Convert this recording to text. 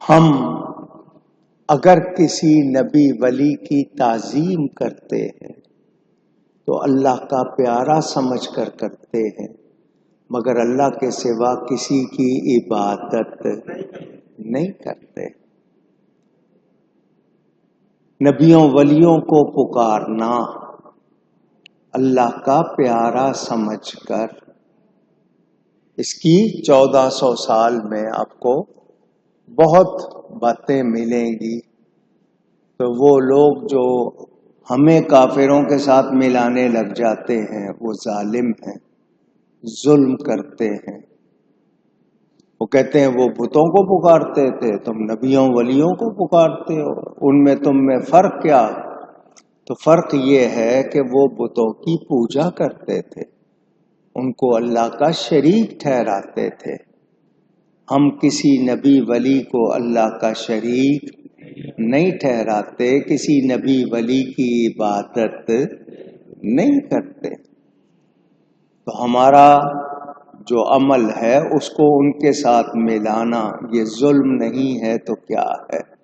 ہم اگر کسی نبی ولی کی تعظیم کرتے ہیں تو اللہ کا پیارا سمجھ کر کرتے ہیں، مگر اللہ کے سوا کسی کی عبادت نہیں کرتے۔ نبیوں ولیوں کو پکارنا اللہ کا پیارا سمجھ کر، اس کی 1400 سال میں آپ کو بہت باتیں ملیں گی۔ تو وہ لوگ جو ہمیں کافروں کے ساتھ ملانے لگ جاتے ہیں وہ ظالم ہیں، ظلم کرتے ہیں۔ وہ کہتے ہیں وہ بتوں کو پکارتے تھے، تم نبیوں ولیوں کو پکارتے ہو، ان میں تم میں فرق کیا؟ تو فرق یہ ہے کہ وہ بتوں کی پوجا کرتے تھے، ان کو اللہ کا شریک ٹھہراتے تھے۔ ہم کسی نبی ولی کو اللہ کا شریک نہیں ٹھہراتے، کسی نبی ولی کی عبادت نہیں کرتے۔ تو ہمارا جو عمل ہے اس کو ان کے ساتھ ملانا یہ ظلم نہیں ہے تو کیا ہے؟